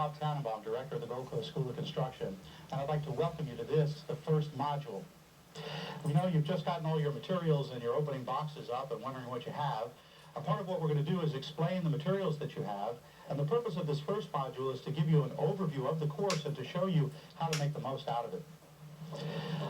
Bob Tannenbaum, Director of the Gold Coast School of Construction, and I'd like to welcome you to this, the first module. We know you've just gotten all your materials and you're opening boxes up and wondering what you have. A part of what we're going to do is explain the materials that you have, and the purpose of this first module is to give you an overview of the course and to show you how to make the most out of it.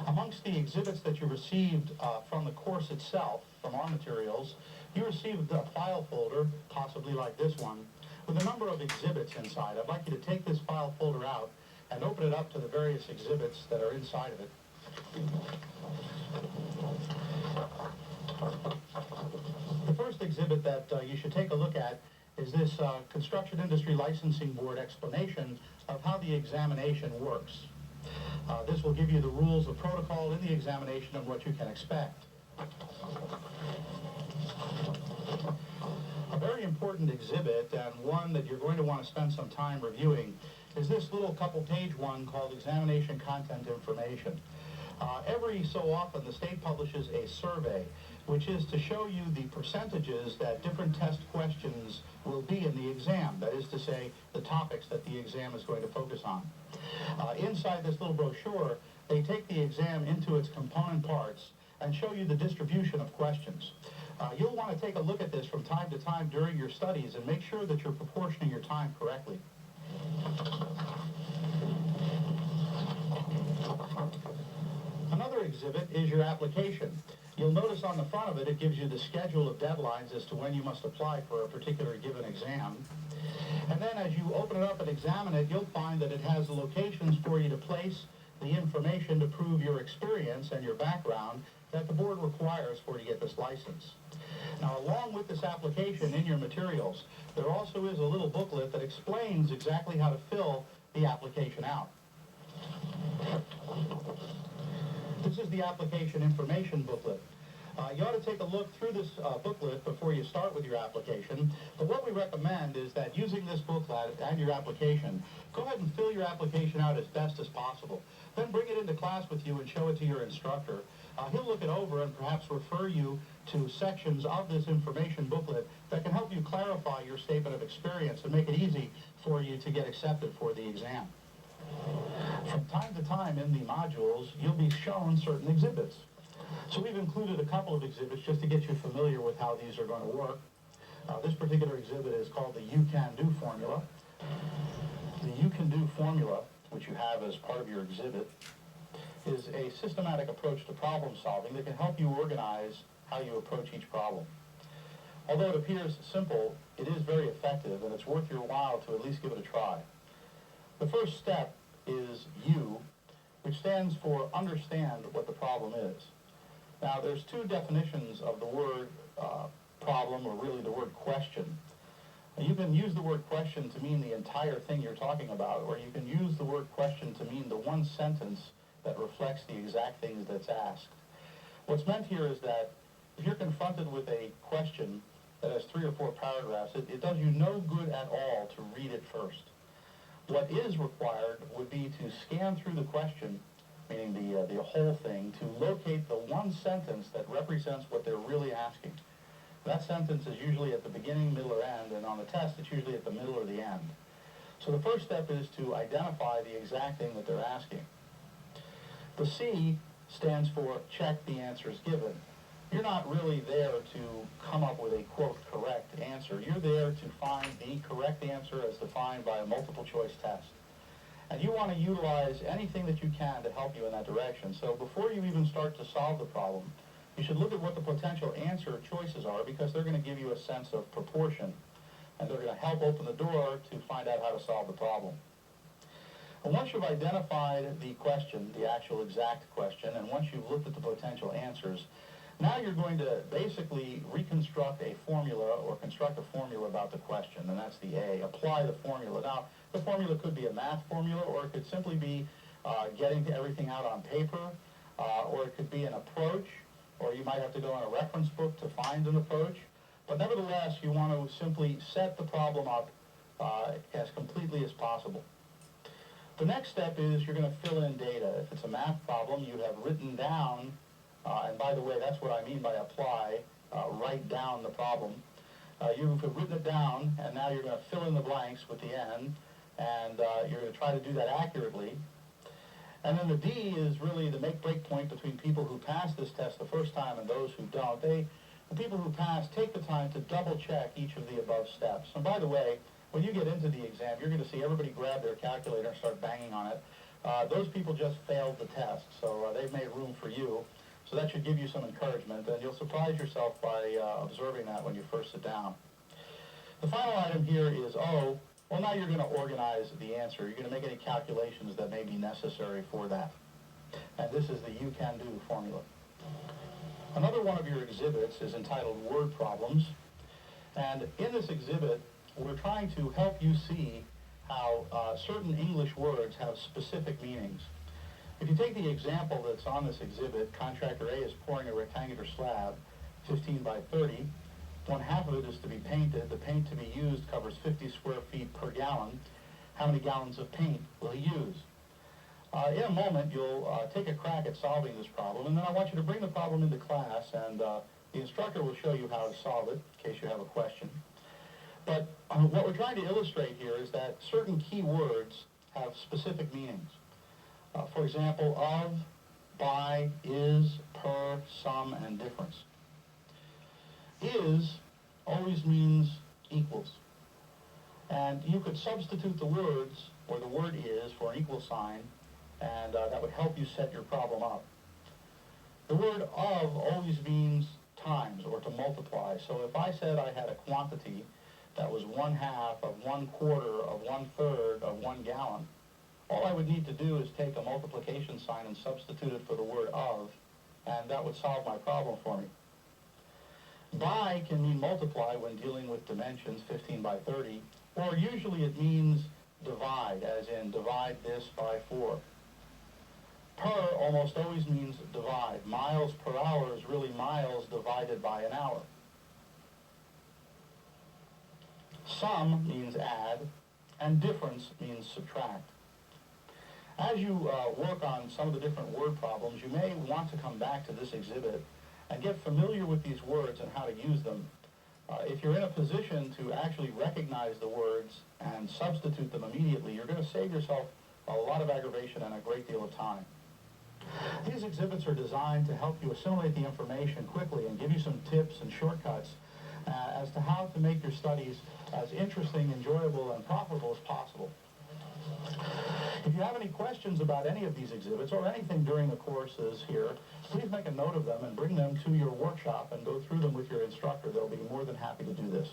Amongst the exhibits that you received from the course itself, from our materials, you received a file folder, possibly like this one, with a number of exhibits inside. I'd like you to take this file folder out and open it up to the various exhibits that are inside of it. The first exhibit that you should take a look at is this Construction Industry Licensing Board explanation of how the examination works. This will give you the rules of protocol in the examination and what you can expect. A very important exhibit, and one that you're going to want to spend some time reviewing, is this little couple-page one called Examination Content Information. Every so often, the state publishes a survey, which is to show you the percentages that different test questions will be in the exam. That is to say, the topics that the exam is going to focus on. Inside this little brochure, they take the exam into its component parts and show you the distribution of questions. You'll want to take a look at this from time to time during your studies and make sure that you're proportioning your time correctly. Another exhibit is your application. You'll notice on the front of it, it gives you the schedule of deadlines as to when you must apply for a particular given exam. And then as you open it up and examine it, you'll find that it has the locations for you to place the information to prove your experience and your background that the board requires for you to get this license. Now, along with this application in your materials, there also is a little booklet that explains exactly how to fill the application out. This is the application information booklet. You ought to take a look through this booklet before you start with your application, but what we recommend is that using this booklet and your application, go ahead and fill your application out as best as possible. Then bring it into class with you and show it to your instructor. He'll look it over and perhaps refer you to sections of this information booklet that can help you clarify your statement of experience and make it easy for you to get accepted for the exam. From time to time in the modules, you'll be shown certain exhibits. So we've included a couple of exhibits just to get you familiar with how these are going to work. This particular exhibit is called the You Can Do formula. The You Can Do formula, which you have as part of your exhibit, is a systematic approach to problem solving that can help you organize how you approach each problem. Although it appears simple, it is very effective, and it's worth your while to at least give it a try. The first step is U, which stands for understand what the problem is. Now, there's two definitions of the word problem, or really the word question. You can use the word question to mean the entire thing you're talking about, or you can use the word question to mean the one sentence that reflects the exact things that's asked. What's meant here is that if you're confronted with a question that has 3 or 4 paragraphs, it does you no good at all to read it first. What is required would be to scan through the question, meaning the whole thing, to locate the one sentence that represents what they're really asking. That sentence is usually at the beginning, middle, or end, and on the test it's usually at the middle or the end. So the first step is to identify the exact thing that they're asking. The C stands for check the answers given. You're not really there to come up with a, quote, correct answer. You're there to find the correct answer as defined by a multiple choice test. And you want to utilize anything that you can to help you in that direction. So before you even start to solve the problem, you should look at what the potential answer choices are, because they're going to give you a sense of proportion, and they're going to help open the door to find out how to solve the problem. And once you've identified the question, the actual exact question, and once you've looked at the potential answers, now you're going to basically reconstruct a formula or construct a formula about the question, and that's the A. Apply the formula. Now, the formula could be a math formula, or it could simply be getting everything out on paper, or it could be an approach, or you might have to go in a reference book to find an approach. But nevertheless, you want to simply set the problem up as completely as possible. The next step is you're going to fill in data. If it's a math problem, you have written down, and by the way, that's what I mean by apply, write down the problem. You've written it down, and now you're going to fill in the blanks with the N, and you're going to try to do that accurately. And then the D is really the make-break point between people who pass this test the first time and those who don't. The people who pass take the time to double-check each of the above steps. And by the way, when you get into the exam, you're going to see everybody grab their calculator and start banging on it. Those people just failed the test, so they've made room for you. So that should give you some encouragement, and you'll surprise yourself by observing that when you first sit down. The final item here is O. Well, now you're going to organize the answer. You're going to make any calculations that may be necessary for that. And this is the you can do formula. Another one of your exhibits is entitled Word Problems. And in this exhibit, we're trying to help you see how certain English words have specific meanings. If you take the example that's on this exhibit, contractor A is pouring a rectangular slab, 15 by 30. One half of it is to be painted. The paint to be used covers 50 square feet per gallon. How many gallons of paint will he use? In a moment, you'll take a crack at solving this problem, and then I want you to bring the problem into class, and the instructor will show you how to solve it, in case you have a question. But what we're trying to illustrate here is that certain key words have specific meanings. For example, of, by, is, per, some, and difference. Is always means equals. And you could substitute the words, or the word is, for an equal sign, and that would help you set your problem up. The word of always means times, or to multiply. So if I said I had a quantity that was 1/2 of 1/4 of 1/3 of 1 gallon, all I would need to do is take a multiplication sign and substitute it for the word of, and that would solve my problem for me. By can mean multiply when dealing with dimensions, 15 by 30, or usually it means divide, as in divide this by 4. Per almost always means divide. Miles per hour is really miles divided by an hour. Sum means add, and difference means subtract. As you work on some of the different word problems, you may want to come back to this exhibit and get familiar with these words and how to use them. If you're in a position to actually recognize the words and substitute them immediately, you're going to save yourself a lot of aggravation and a great deal of time. These exhibits are designed to help you assimilate the information quickly and give you some tips and shortcuts as to how to make your studies as interesting, enjoyable, and profitable as possible. If you have any questions about any of these exhibits or anything during the courses here, please make a note of them and bring them to your workshop and go through them with your instructor. They'll be more than happy to do this.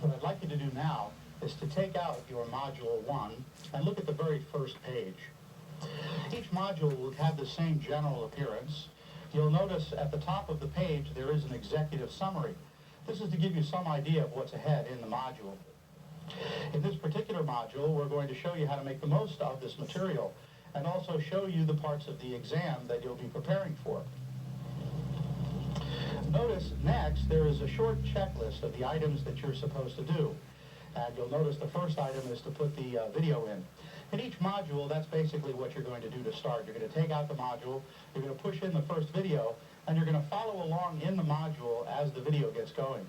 What I'd like you to do now is to take out your Module 1 and look at the very first page. Each module will have the same general appearance. You'll notice at the top of the page there is an executive summary. This is to give you some idea of what's ahead in the module. In this particular module, we're going to show you how to make the most of this material and also show you the parts of the exam that you'll be preparing for. Notice next there is a short checklist of the items that you're supposed to do. And you'll notice the first item is to put the video in. In each module, that's basically what you're going to do to start. You're going to take out the module, you're going to push in the first video, and you're going to follow along in the module as the video gets going.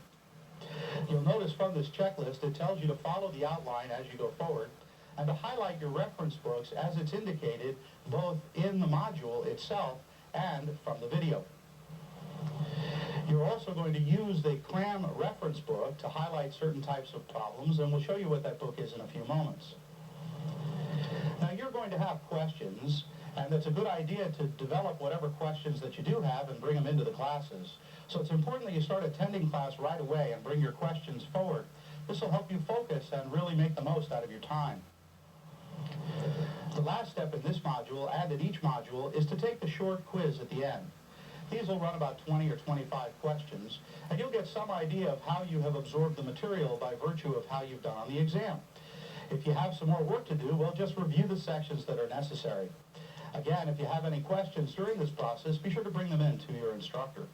You'll notice from this checklist, it tells you to follow the outline as you go forward, and to highlight your reference books as it's indicated both in the module itself and from the video. You're also going to use the CRAM reference book to highlight certain types of problems, and we'll show you what that book is in a few moments. Now, you're going to have questions, and it's a good idea to develop whatever questions that you do have and bring them into the classes. So it's important that you start attending class right away and bring your questions forward. This will help you focus and really make the most out of your time. The last step in this module, and in each module, is to take the short quiz at the end. These will run about 20 or 25 questions, and you'll get some idea of how you have absorbed the material by virtue of how you've done on the exam. If you have some more work to do, well, just review the sections that are necessary. Again, if you have any questions during this process, be sure to bring them in to your instructor.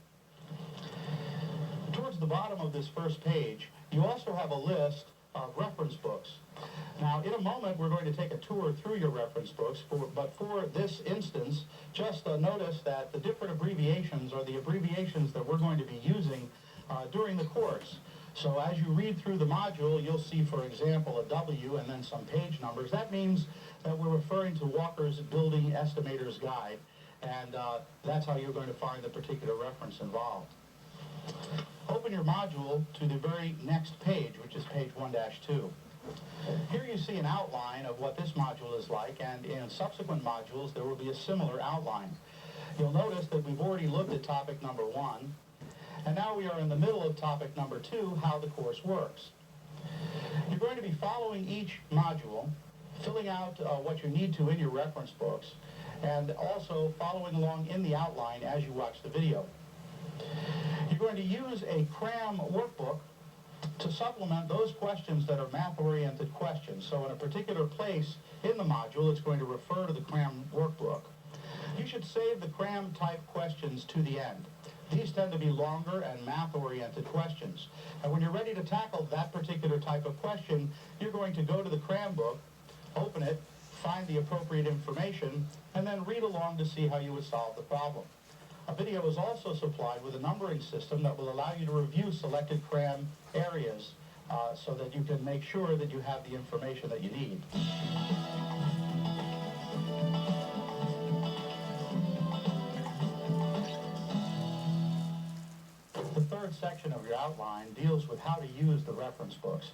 Towards the bottom of this first page, you also have a list of reference books. Now, in a moment, we're going to take a tour through your reference books, but for this instance, just notice that the different abbreviations are the abbreviations that we're going to be using during the course. So as you read through the module, you'll see, for example, a W and then some page numbers. That means that we're referring to Walker's Building Estimator's Guide, and that's how you're going to find the particular reference involved. Open your module to the very next page, which is page 1-2. Here you see an outline of what this module is like, and in subsequent modules there will be a similar outline. You'll notice that we've already looked at topic number 1, and now we are in the middle of topic number 2, how the course works. You're going to be following each module, filling out what you need to in your reference books, and also following along in the outline as you watch the video. You're going to use a CRAM workbook to supplement those questions that are math-oriented questions. So in a particular place in the module, it's going to refer to the CRAM workbook. You should save the CRAM-type questions to the end. These tend to be longer and math-oriented questions. And when you're ready to tackle that particular type of question, you're going to go to the CRAM book, open it, find the appropriate information, and then read along to see how you would solve the problem. A video is also supplied with a numbering system that will allow you to review selected CRAM areas so that you can make sure that you have the information that you need. The third section of your outline deals with how to use the reference books.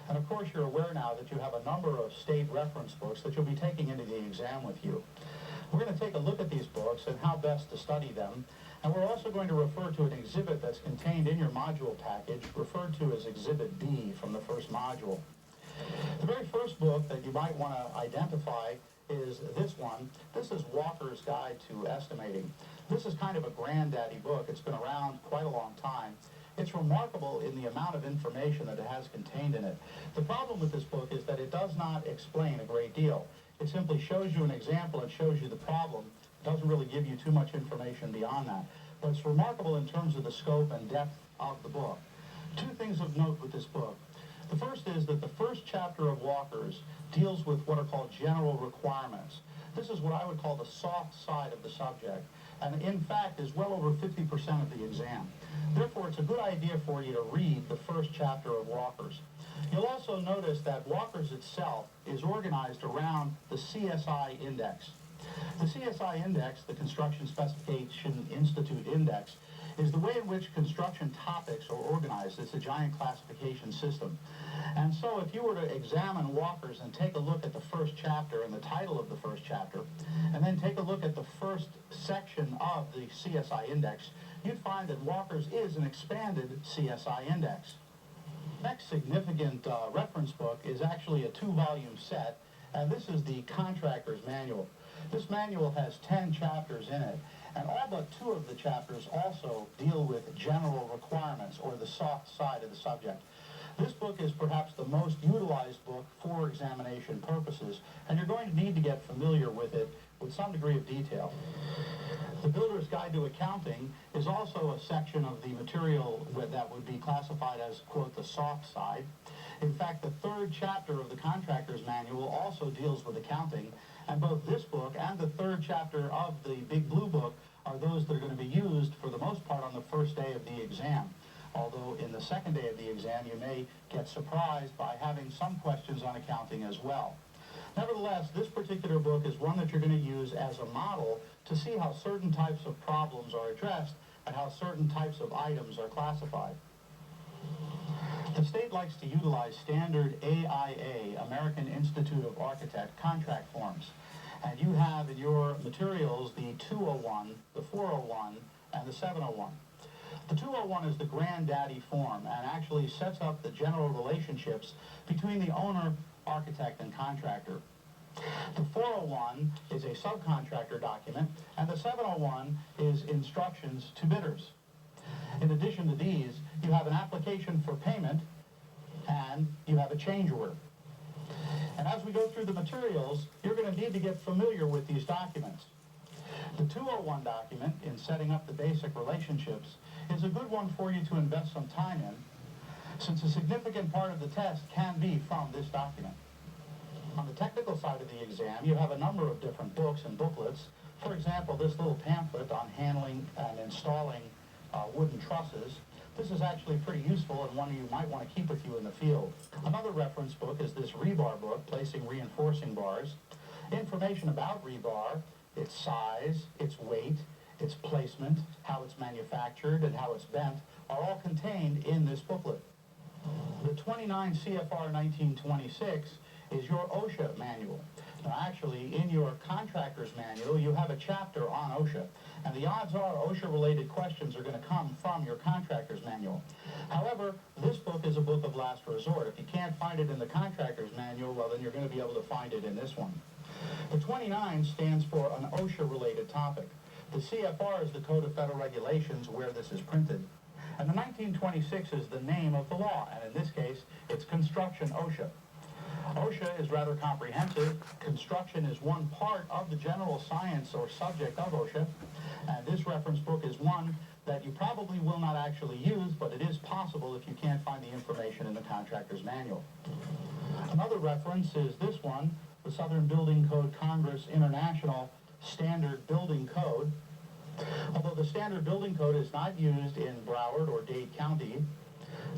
And of course, you're aware now that you have a number of state reference books that you'll be taking into the exam with you. We're going to take a look at these books and how best to study them, and we're also going to refer to an exhibit that's contained in your module package, referred to as Exhibit B from the first module. The very first book that you might want to identify is this one. This is Walker's Guide to Estimating. This is kind of a granddaddy book. It's been around quite a long time. It's remarkable in the amount of information that it has contained in it. The problem with this book is that it does not explain a great deal. It simply shows you an example and shows you the problem. It doesn't really give you too much information beyond that. But it's remarkable in terms of the scope and depth of the book. Two things of note with this book. The first is that the first chapter of Walker's deals with what are called general requirements. This is what I would call the soft side of the subject, and in fact is well over 50% of the exam. Therefore, it's a good idea for you to read the first chapter of Walker's. You'll also notice that Walker's itself is organized around the CSI index. The CSI index, the Construction Specification Institute Index, is the way in which construction topics are organized. It's a giant classification system. And so if you were to examine Walker's and take a look at the first chapter and the title of the first chapter, and then take a look at the first section of the CSI index, you'd find that Walker's is an expanded CSI index. Next significant reference book is actually a 2-volume set, and this is the Contractor's Manual. This manual has 10 chapters in it, and all but 2 of the chapters also deal with general requirements, or the soft side of the subject. This book is perhaps the most utilized book for examination purposes, and you're going to need to get familiar with it with some degree of detail. The Builder's Guide to Accounting is also a section of the material that would be classified as, quote, the soft side. In fact, the 3rd chapter of the Contractor's Manual also deals with accounting, and both this book and the 3rd chapter of the Big Blue Book are those that are going to be used for the most part on the first day of the exam. Although in the second day of the exam, you may get surprised by having some questions on accounting as well. Nevertheless, this particular book is one that you're going to use as a model to see how certain types of problems are addressed and how certain types of items are classified. The state likes to utilize standard AIA, American Institute of Architect, contract forms. And you have in your materials the 201, the 401, and the 701. The 201 is the granddaddy form and actually sets up the general relationships between the owner, architect, and contractor. The 401 is a subcontractor document, and the 701 is instructions to bidders. In addition to these, you have an application for payment, and you have a change order. And as we go through the materials, you're going to need to get familiar with these documents. The 201 document, in setting up the basic relationships, is a good one for you to invest some time in. since a significant part of the test can be from this document. On the technical side of the exam, you have a number of different books and booklets. For example, this little pamphlet on handling and installing wooden trusses. This is actually pretty useful and one you might want to keep with you in the field. Another reference book is this rebar book, Placing Reinforcing Bars. Information about rebar, its size, its weight, its placement, how it's manufactured, and how it's bent, are all contained in this booklet. The 29 CFR 1926 is your OSHA manual. Now actually, in your contractor's manual, you have a chapter on OSHA, and the odds are OSHA-related questions are going to come from your contractor's manual. However, this book is a book of last resort. If you can't find it in the contractor's manual, well, then you're going to be able to find it in this one. The 29 stands for an OSHA-related topic. The CFR is the Code of Federal Regulations where this is printed. And the 1926 is the name of the law, and in this case, it's Construction OSHA. OSHA is rather comprehensive. Construction is one part of the general science or subject of OSHA, and this reference book is one that you probably will not actually use, but it is possible if you can't find the information in the contractor's manual. Another reference is this one, the Southern Building Code Congress International Standard Building Code. Although the Standard Building Code is not used in Broward or Dade County,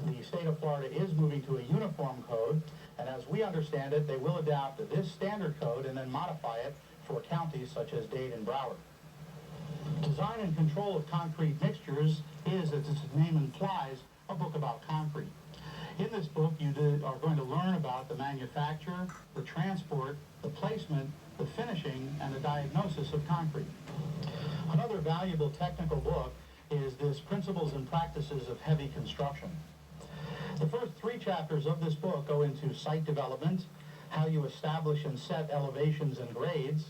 the state of Florida is moving to a uniform code, and as we understand it, they will adapt this standard code and then modify it for counties such as Dade and Broward. Design and Control of Concrete Mixtures is, as its name implies, a book about concrete. In this book, you are going to learn about the manufacture, the transport, the placement, the finishing, and the diagnosis of concrete. Another valuable technical book is this Principles and Practices of Heavy Construction. The first 3 chapters of this book go into site development, how you establish and set elevations and grades,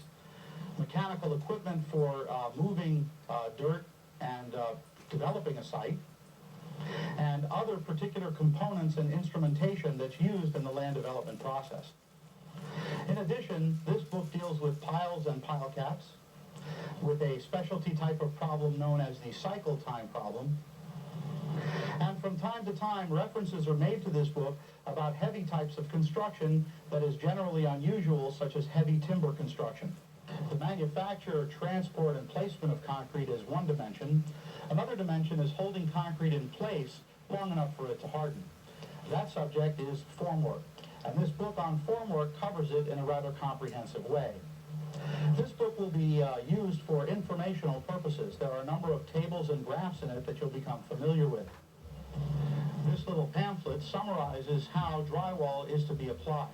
mechanical equipment for moving dirt and developing a site, and other particular components and instrumentation that's used in the land development process. In addition, this book deals with piles and pile caps, with a specialty type of problem known as the cycle time problem. And from time to time, references are made to this book about heavy types of construction that is generally unusual, such as heavy timber construction. The manufacture, transport, and placement of concrete is one dimension. Another dimension is holding concrete in place long enough for it to harden. That subject is formwork, and this book on formwork covers it in a rather comprehensive way. This book will be used for informational purposes. There are a number of tables and graphs in it that you'll become familiar with. This little pamphlet summarizes how drywall is to be applied.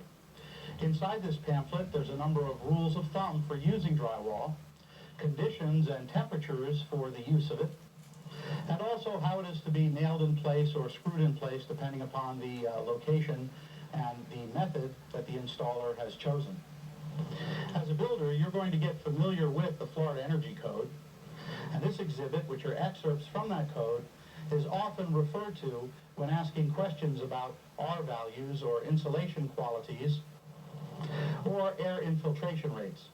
Inside this pamphlet, there's a number of rules of thumb for using drywall, conditions and temperatures for the use of it, and also how it is to be nailed in place or screwed in place depending upon the location and the method that the installer has chosen. As a builder, you're going to get familiar with the Florida Energy Code, and this exhibit, which are excerpts from that code, is often referred to when asking questions about R values or insulation qualities or air infiltration rates.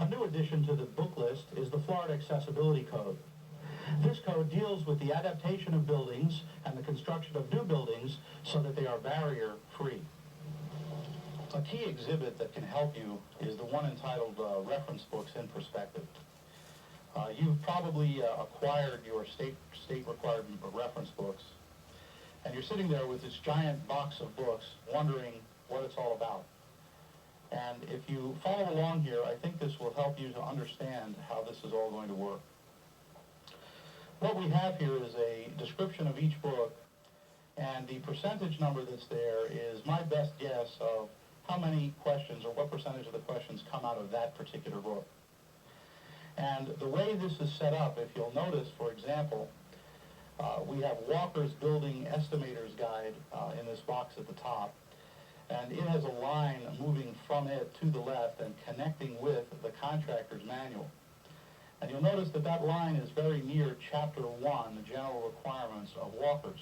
A new addition to the book list is the Florida Accessibility Code. This code deals with the adaptation of buildings and the construction of new buildings so that they are barrier-free. A key exhibit that can help you is the one entitled Reference Books in Perspective. You've probably acquired your state-required reference books, and you're sitting there with this giant box of books wondering what it's all about. And if you follow along here, I think this will help you to understand how this is all going to work. What we have here is a description of each book, and the percentage number that's there is my best guess of how many questions or what percentage of the questions come out of that particular book. And the way this is set up, if you'll notice, for example, we have Walker's Building Estimator's Guide in this box at the top, and it has a line moving from it to the left and connecting with the contractor's manual. And you'll notice that that line is very near Chapter 1, the General Requirements of Walker's.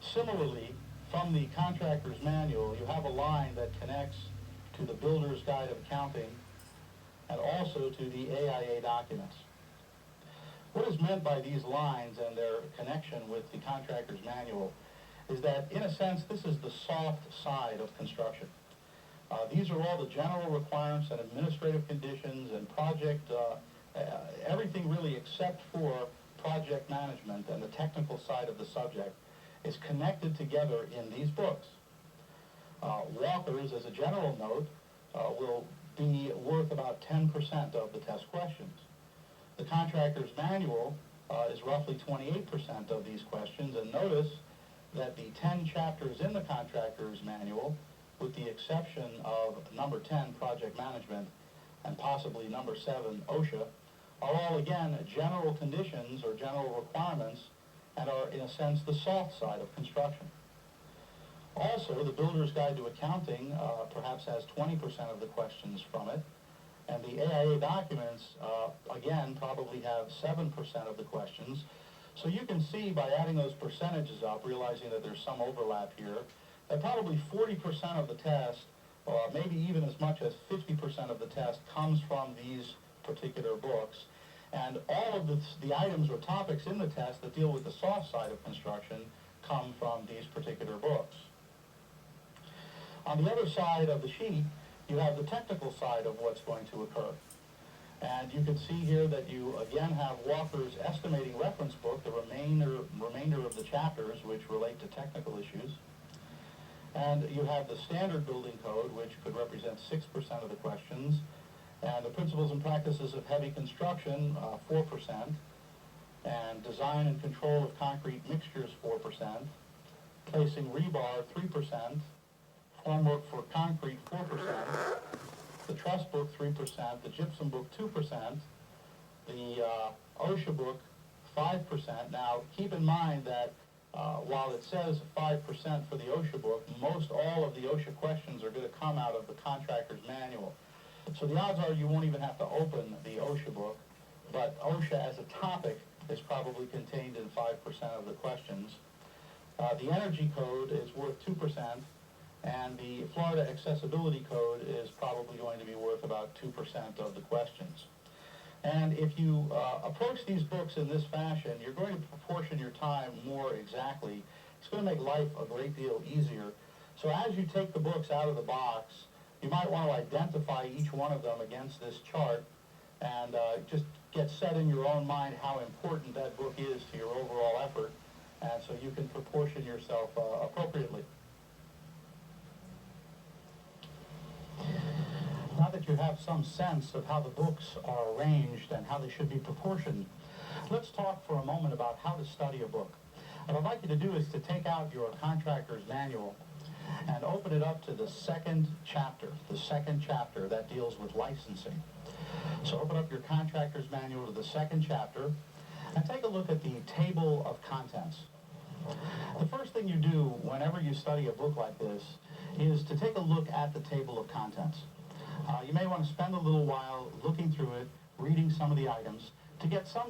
Similarly, from the contractor's manual, you have a line that connects to the Builder's Guide of Accounting and also to the AIA documents. What is meant by these lines and their connection with the contractor's manual is that, in a sense, this is the soft side of construction. These are all the general requirements and administrative conditions and project, everything really except for project management and the technical side of the subject is connected together in these books. Walkers, as a general note, will be worth about 10% of the test questions. The contractor's manual is roughly 28% of these questions, and notice that the 10 chapters in the contractor's manual, with the exception of number 10, project management, and possibly number 7, OSHA, are all, again, general conditions or general requirements and are, in a sense, the soft side of construction. Also, the Builder's Guide to Accounting perhaps has 20% of the questions from it, and the AIA documents, again, probably have 7% of the questions. So you can see by adding those percentages up, realizing that there's some overlap here, that probably 40% of the test, or maybe even as much as 50% of the test, comes from these particular books. And all of the items or topics in the test that deal with the soft side of construction come from these particular books. On the other side of the sheet, you have the technical side of what's going to occur. And you can see here that you again have Walker's estimating reference book, the remainder of the chapters which relate to technical issues. And you have the standard building code, which could represent 6% of the questions, and the principles and practices of heavy construction, 4%, and design and control of concrete mixtures, 4%, placing rebar, 3%, formwork for concrete, 4%, the truss book, 3%, the gypsum book, 2%, the OSHA book, 5%. Now, keep in mind that while it says 5% for the OSHA book, most all of the OSHA questions are going to come out of the contractor's manual. So the odds are you won't even have to open the OSHA book, but OSHA as a topic is probably contained in 5% of the questions. The energy code is worth 2%, and the Florida Accessibility Code is probably going to be worth about 2% of the questions. And if you approach these books in this fashion, you're going to proportion your time more exactly. It's going to make life a great deal easier. So as you take the books out of the box, you might want to identify each one of them against this chart and just get set in your own mind how important that book is to your overall effort, and so you can proportion yourself appropriately. Now that you have some sense of how the books are arranged and how they should be proportioned, let's talk for a moment about how to study a book. What I'd like you to do is to take out your contractor's manual and open it up to the second chapter that deals with licensing. So open up your contractor's manual to the second chapter and take a look at the table of contents. The first thing you do whenever you study a book like this is to take a look at the table of contents. You may want to spend a little while looking through it, reading some of the items, to get some